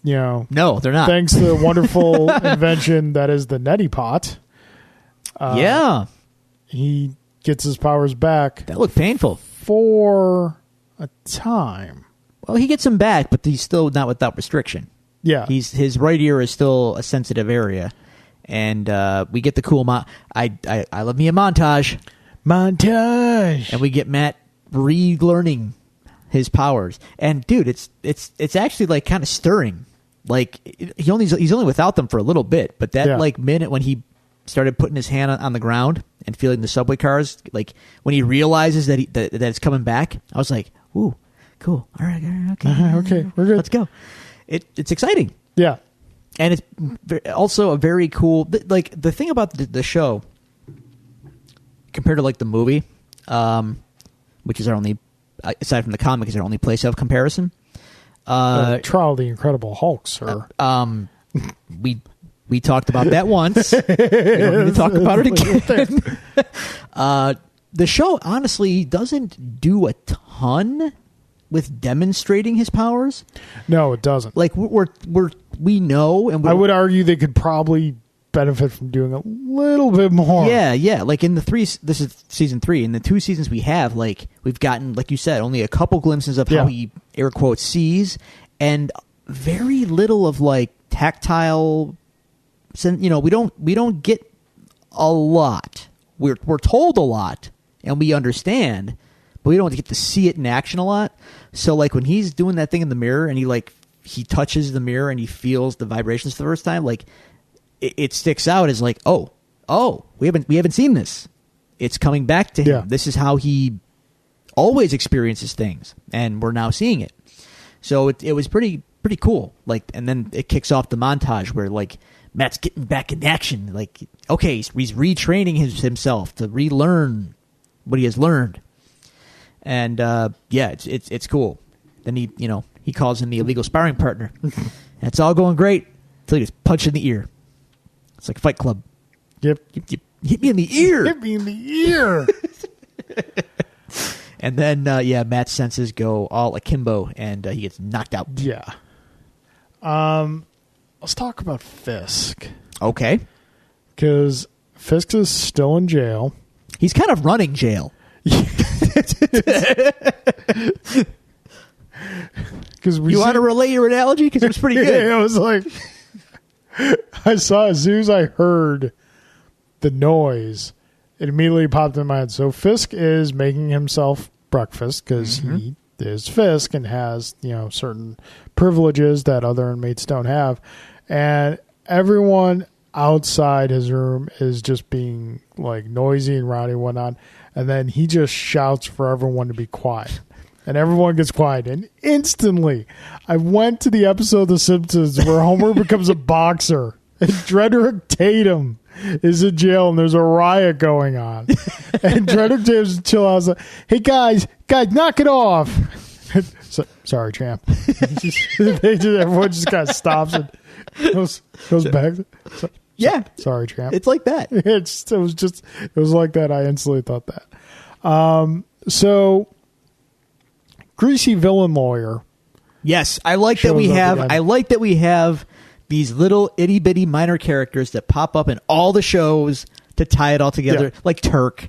no, they're not. Thanks to the wonderful invention that is the neti pot. He gets his powers back. That looked painful. For a time. Well, he gets them back, but he's still not without restriction. Yeah. His right ear is still a sensitive area. And we get the cool I love me a montage. Montage. And we get Matt relearning his powers. And dude, it's actually like kind of stirring. Like he's only without them for a little bit, but that like minute when he started putting his hand on the ground and feeling the subway cars, like when he realizes that that it's coming back, I was like, "Ooh, cool! All right, okay, okay, we're good. Let's go." It's exciting, yeah, and it's also a very cool. Like the thing about the show compared to like the movie, which is our only, aside from the comic, is our only place of comparison. Trial of the Incredible Hulk, sir. We talked about that once. We don't need to talk about it again. The show honestly doesn't do a ton with demonstrating his powers. No, it doesn't. Like we know, and I would argue they could probably benefit from doing a little bit more. Yeah. Like in this is season 3. In the 2 seasons we have, like we've gotten, like you said, only a couple glimpses of how he air quotes sees, and very little of like tactile. We don't get a lot. We're told a lot, and we understand, but we don't get to see it in action a lot. So like when he's doing that thing in the mirror, and he touches the mirror and he feels the vibrations for the first time, like it sticks out as like, oh, we haven't seen this. It's coming back to him. Yeah. This is how he always experiences things, and we're now seeing it. So it was pretty cool. Like, and then it kicks off the montage where like Matt's getting back in action. Like, okay, he's retraining himself to relearn what he has learned. And it's cool. Then he calls in the illegal sparring partner. And it's all going great until he gets punched in the ear. It's like Fight Club. Yep. Hit me in the ear. Hit me in the ear. And then Matt's senses go all akimbo, and he gets knocked out. Yeah. Let's talk about Fisk. Okay. Because Fisk is still in jail. He's kind of running jail. You want to relay your analogy? Because it was pretty good. Yeah, it was like, I saw as soon as I heard the noise, it immediately popped in my head. So Fisk is making himself breakfast because he is Fisk and has, certain privileges that other inmates don't have. And everyone outside his room is just being like noisy and rowdy and whatnot. And then he just shouts for everyone to be quiet. And everyone gets quiet. And instantly, I went to the episode of The Simpsons where Homer becomes a boxer. And Dredrick Tatum is in jail and there's a riot going on. And Dredrick Tatum's chill out. I was like, hey, guys, knock it off. Sorry, champ. Everyone just kind of stops and goes back. Yeah. Sorry, champ. It's like that. It was like that. I instantly thought that. So, greasy villain lawyer. Yes, I like that we have these little itty bitty minor characters that pop up in all the shows to tie it all together, like Turk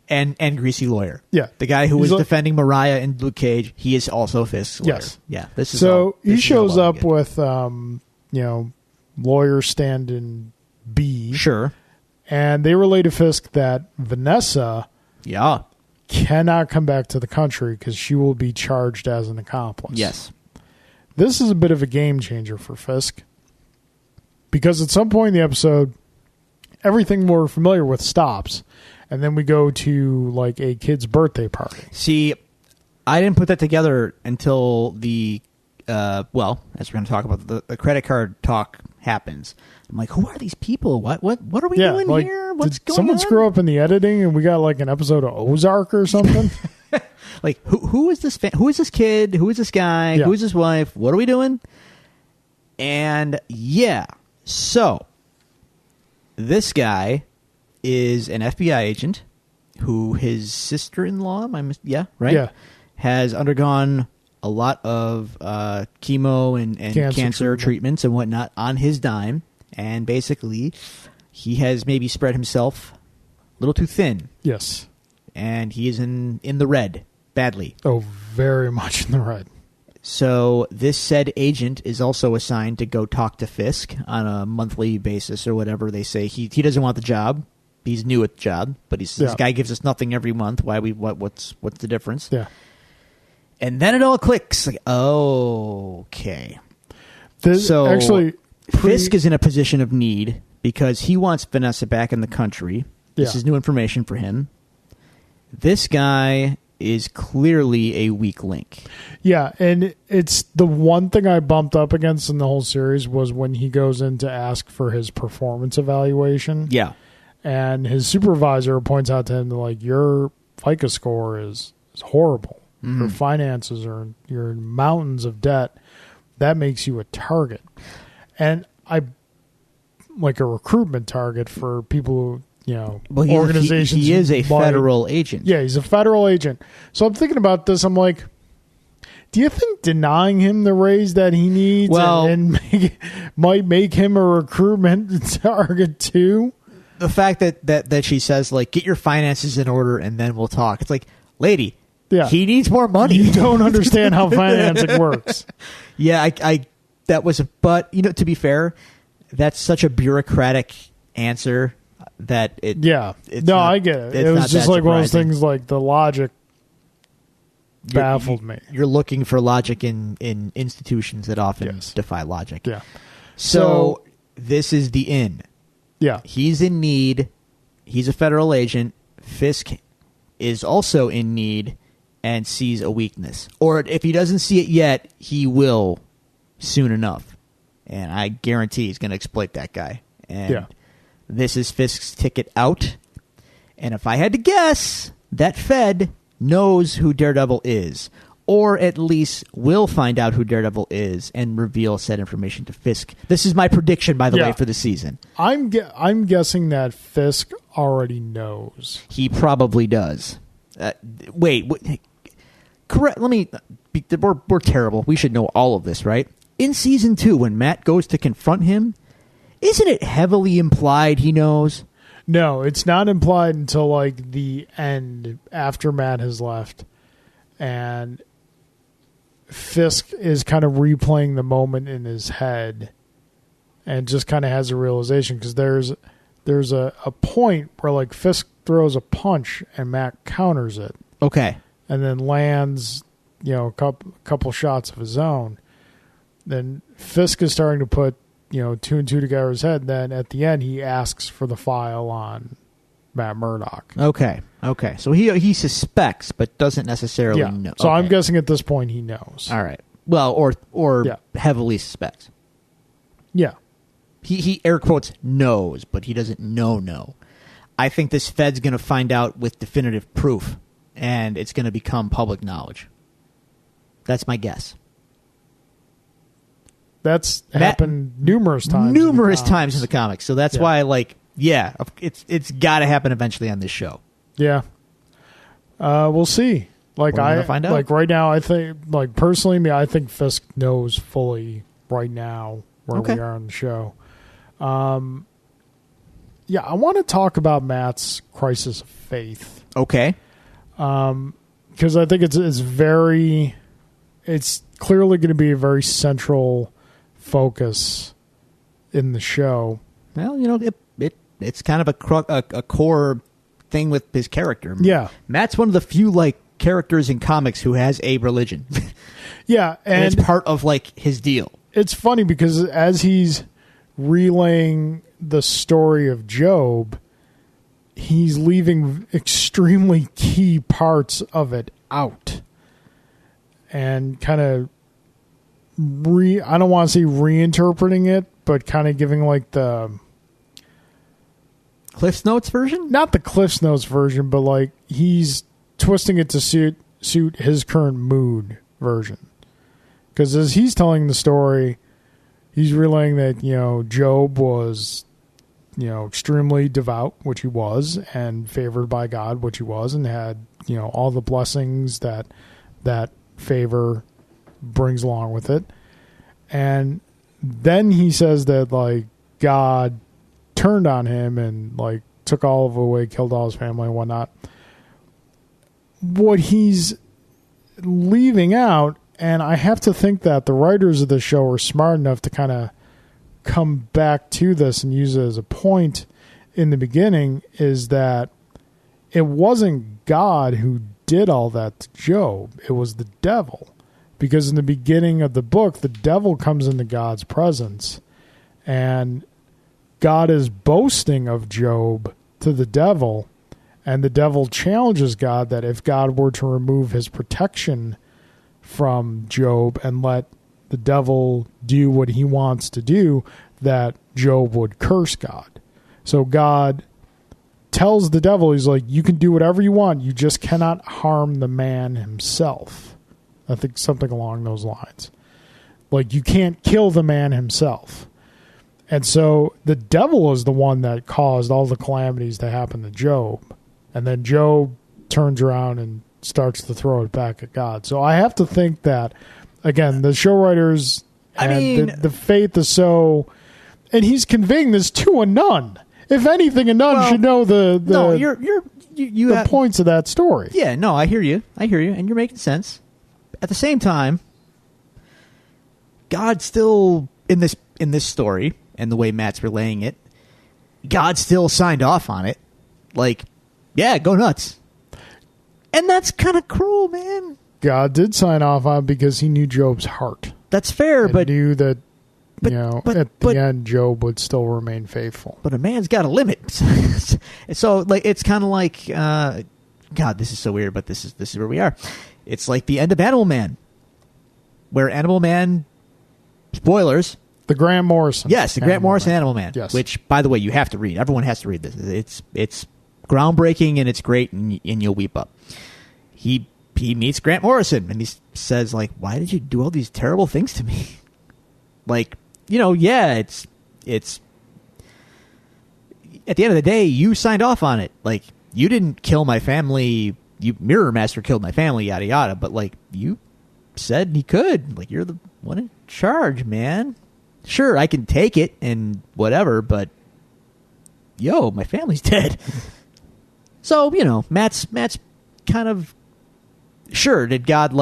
and greasy lawyer. Yeah, the guy who was defending Mariah in Luke Cage, he is also Fisk's lawyer. Yes, yeah. He shows up with lawyer stand-in B. Sure, and they relay to Fisk that Vanessa, cannot come back to the country because she will be charged as an accomplice. Yes. This is a bit of a game changer for Fisk because at some point in the episode, everything we're familiar with stops, and then we go to like a kid's birthday party. See, I didn't put that together until the as we're going to talk about, the credit card talk happens. I'm like, who are these people? What are we doing here? What's going on? Someone screw up in the editing and we got like an episode of Ozark or something? Like, who is this who is this kid? Who is this guy? Yeah. Who is his wife? What are we doing? And so this guy is an FBI agent who his sister-in-law, has undergone a lot of chemo and cancer treatments and whatnot on his dime. And basically, he has maybe spread himself a little too thin. Yes. And he is in the red, badly. Oh, very much in the red. So this said agent is also assigned to go talk to Fisk on a monthly basis or whatever they say. He doesn't want the job. He's new at the job, but this guy gives us nothing every month. What's the difference? Yeah. And then it all clicks. Like, okay. Actually, Fisk is in a position of need because he wants Vanessa back in the country. This is new information for him. This guy is clearly a weak link. Yeah, and it's the one thing I bumped up against in the whole series was when he goes in to ask for his performance evaluation. Yeah. And his supervisor points out to him, like, your FICO score is horrible. Mm-hmm. Your finances you're in mountains of debt. That makes you a target. And I like a recruitment target for people who, organizations. He is a federal agent. Yeah, he's a federal agent. So I'm thinking about this. I'm like, do you think denying him the raise that he needs might make him a recruitment target too? The fact that she says, like, get your finances in order and then we'll talk. It's like, lady, he needs more money. You don't understand how financing works. Yeah, but to be fair, that's such a bureaucratic answer that I get it. It was just like one of those things, like the logic baffled me. You're looking for logic in institutions that often defy logic. Yeah. So this is the in. Yeah. He's in need. He's a federal agent. Fisk is also in need and sees a weakness. Or if he doesn't see it yet, he will soon enough. And I guarantee he's going to exploit that guy. And this is Fisk's ticket out. And if I had to guess, that Fed knows who Daredevil is. Or at least will find out who Daredevil is and reveal said information to Fisk. This is my prediction, by the way, for the season. I'm guessing that Fisk already knows. He probably does. Wait. Correct. Let me. We're terrible. We should know all of this, right? In season 2, when Matt goes to confront him, isn't it heavily implied he knows? No, it's not implied until like the end after Matt has left, and Fisk is kind of replaying the moment in his head and just kind of has a realization because there's a point where like Fisk throws a punch and Matt counters it. Okay. And then lands, a couple shots of his own. Then Fisk is starting to put, 2 and 2 together in his head. Then at the end, he asks for the file on Matt Murdock. Okay. So he suspects, but doesn't necessarily know. So I'm guessing at this point he knows. All right. Well, or heavily suspects. Yeah. He air quotes knows, but he doesn't know. I think this Fed's going to find out with definitive proof, and it's going to become public knowledge. That's my guess. That's happened numerous times. Times in the comics. So that's why, it's got to happen eventually on this show. Yeah. We'll see. We're gonna find out. Like right now, I think, like personally, I think Fisk knows fully right now where we are on the show. I want to talk about Matt's crisis of faith. Okay. Because I think it's clearly going to be a very central focus in the show. Well, it's kind of a core thing with his character. Yeah. Matt's one of the few characters in comics who has a religion. Yeah, and it's part of his deal. It's funny because as he's relaying the story of Job, he's leaving extremely key parts of it out and kind of I don't want to say reinterpreting it, but kind of giving like the Cliff's Notes version? Not the Cliff's Notes version, but like he's twisting it to suit his current mood version. Because as he's telling the story, he's relaying that, Job was, extremely devout, which he was, and favored by God, which he was, and had, all the blessings that favor brings along with it. And then he says that, like, God turned on him and, like, took all of it away, killed all his family and whatnot. What he's leaving out, and I have to think that the writers of the show are smart enough to kind of come back to this and use it as a point in the beginning, is that it wasn't God who did all that to Job. It was the devil. Because in the beginning of the book, the devil comes into God's presence, and God is boasting of Job to the devil, and the devil challenges God that if God were to remove his protection from Job and let the devil do what he wants to do, that Job would curse God. So God tells the devil, he's like, you can do whatever you want, you just cannot harm the man himself. I think something along those lines. Like, you can't kill the man himself. And so the devil is the one that caused all the calamities to happen to Job. And then Job turns around and starts to throw it back at God. So I have to think that, again, the show writers and the faith is so... And he's conveying this to a nun. If anything, a nun should know the points of that story. Yeah, no, I hear you. And you're making sense. At the same time, God still, in this story, and the way Matt's relaying it, God still signed off on it. Like, yeah, go nuts. And that's kind of cruel, man. God did sign off on it because he knew Job's heart. That's fair, but knew that, at the end, Job would still remain faithful. But a man's got a limit. So, like, it's kind of like, God, this is so weird, but this is where we are. It's like the end of Animal Man, where Animal Man, spoilers. The Grant Morrison. Yes, the Grant Morrison Animal Man. Yes. Which, by the way, you have to read. Everyone has to read this. It's groundbreaking and it's great, and you'll weep up. He meets Grant Morrison, and he says, like, why did you do all these terrible things to me? Like, it's at the end of the day, you signed off on it. Like, you didn't kill my family. Mirror Master killed my family, yada yada. But, like, you said he could. Like, you're the one in charge, man. Sure, I can take it and whatever, but my family's dead. So, Matt's kind of sure. Did God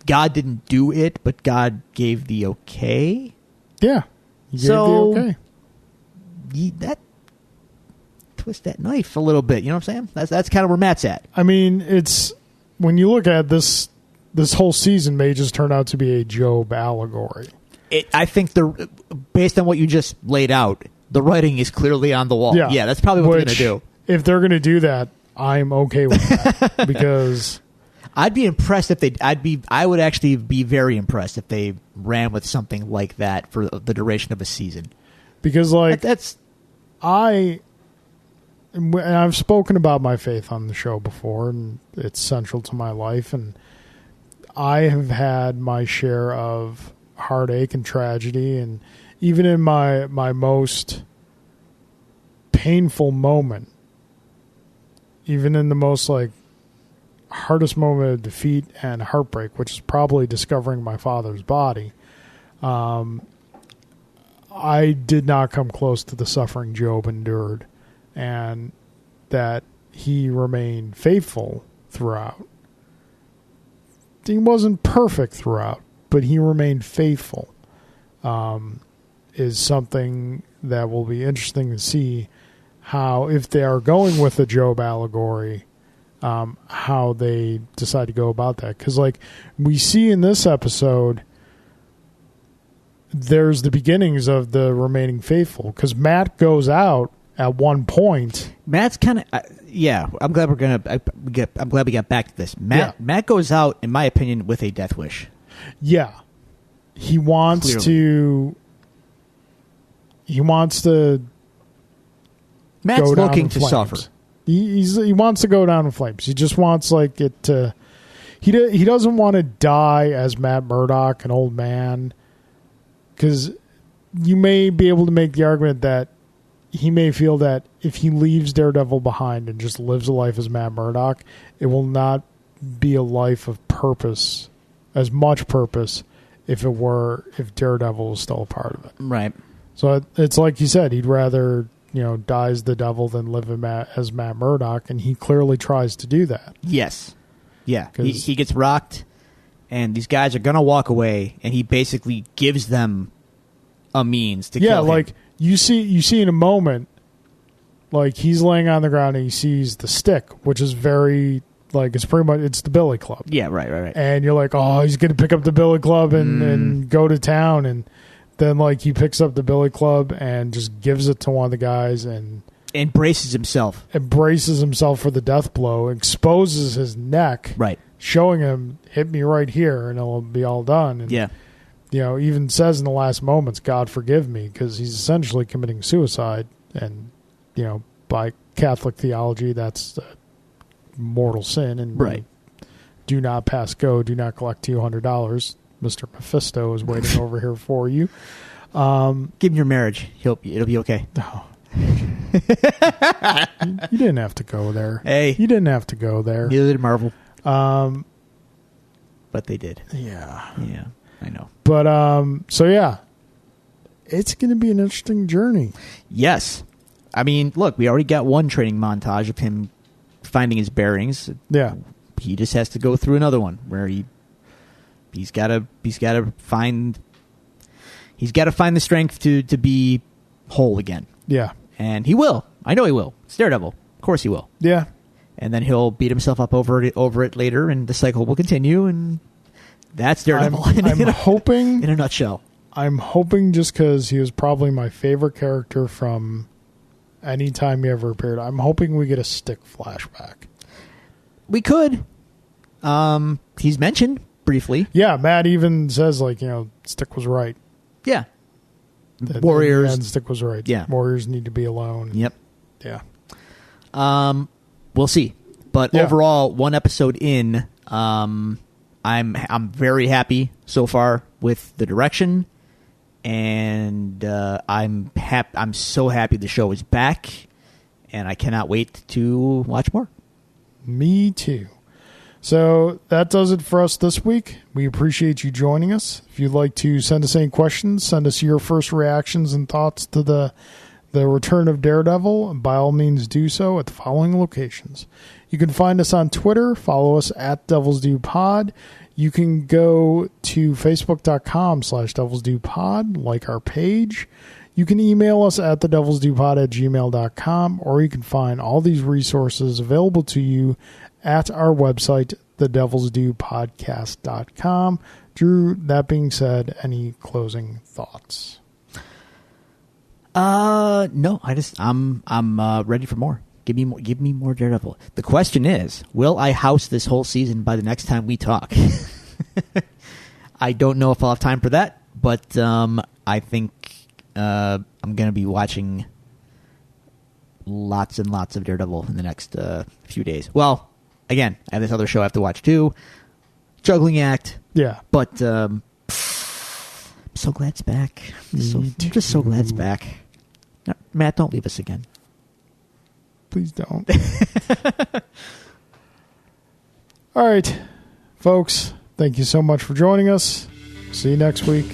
God didn't do it, but God gave the okay. Yeah, he gave the okay. That twist that knife a little bit. You know what I'm saying? That's kind of where Matt's at. I mean, it's when you look at this whole season may just turn out to be a Job allegory. I think based on what you just laid out, the writing is clearly on the wall. Yeah, that's probably what they're going to do. If they're going to do that, I'm okay with that because I'd be impressed if they. I would actually be very impressed if they ran with something like that for the duration of a season. Because and I've spoken about my faith on the show before, and it's central to my life. And I have had my share of heartache and tragedy, and even in my most painful moment, even in the most hardest moment of defeat and heartbreak, which is probably discovering my father's body, I did not come close to the suffering Job endured, and that he remained faithful throughout. He wasn't perfect throughout, but he remained faithful. Is something that will be interesting to see how, if they are going with the Job allegory, how they decide to go about that. Because we see in this episode, there's the beginnings of the remaining faithful. Because Matt goes out at one point. Matt's kind of I'm glad I'm glad we got back to this. Matt goes out, in my opinion, with a death wish. Yeah, he wants to Matt's go down looking in to flames. suffer. He wants to go down in flames. He just wants like it to. He doesn't want to die as Matt Murdock, an old man, because you may be able to make the argument that he may feel that if he leaves Daredevil behind and just lives a life as Matt Murdock, it will not be a life of purpose, as much purpose, if Daredevil was still a part of it. Right. So it's like you said, he'd rather die as the devil than live as Matt Murdock, and he clearly tries to do that. Yes. Yeah. He gets rocked, and these guys are going to walk away, and he basically gives them a means to kill him. Yeah, like you see in a moment, like he's laying on the ground and he sees the stick, which is very like it's the Billy Club. Yeah, right. And you're like, oh, he's gonna pick up the Billy Club and go to town, and then like he picks up the Billy Club and just gives it to one of the guys and braces himself for the death blow, exposes his neck, right, showing him, hit me right here and it'll be all done. And, yeah. Even says in the last moments, God forgive me, because he's essentially committing suicide. And, by Catholic theology, that's a mortal sin. And right. Do not pass go. Do not collect $200. Mr. Mephisto is waiting over here for you. Give him your marriage. It'll be okay. Oh. You didn't have to go there. Hey. You didn't have to go there. Neither did Marvel. But they did. Yeah. Yeah, I know. But, so yeah, it's going to be an interesting journey. Yes. I mean, look, we already got one training montage of him finding his bearings. Yeah. He just has to go through another one where he's got to find the strength to be whole again. Yeah. And he will. I know he will. It's Daredevil. Of course he will. Yeah. And then he'll beat himself up over it later, and the cycle will continue, and that's Daredevil. I'm hoping... In a nutshell. I'm hoping, just because he was probably my favorite character from any time he ever appeared, I'm hoping we get a Stick flashback. We could. He's mentioned briefly. Yeah, Matt even says, like, Stick was right. Yeah. Warriors. In the end, Stick was right. Yeah. Warriors need to be alone. Yep. Yeah. We'll see. But overall, one episode in, I'm very happy so far with the direction, and I'm so happy the show is back, and I cannot wait to watch more. Me too. So that does it for us this week. We appreciate you joining us. If you'd like to send us any questions, send us your first reactions and thoughts to the return of Daredevil, by all means do so at the following locations. You can find us on Twitter. Follow us at Devils Do Pod. You can go to facebook.com/DevilsDoPod, like our page. You can email us at thedevilsdopod@gmail.com, or you can find all these resources available to you at our website, thedevilsdopodcast.com. Drew, that being said, any closing thoughts? No, I'm ready for more. Give me more Daredevil. The question is, will I house this whole season by the next time we talk? I don't know if I'll have time for that, but I think I'm going to be watching lots and lots of Daredevil in the next few days. Well, again, I have this other show I have to watch too. Juggling act. Yeah. But I'm so glad it's back. I'm just so glad it's back. No, Matt, don't leave us again. Please don't. All right, folks. Thank you so much for joining us. See you next week.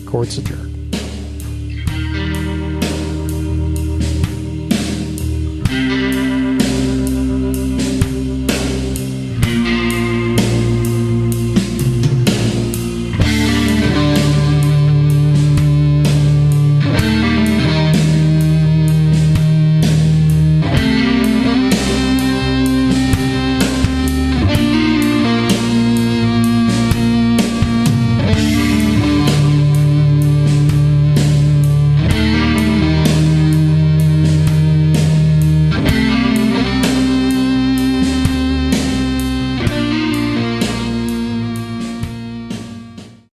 Court's adjourned.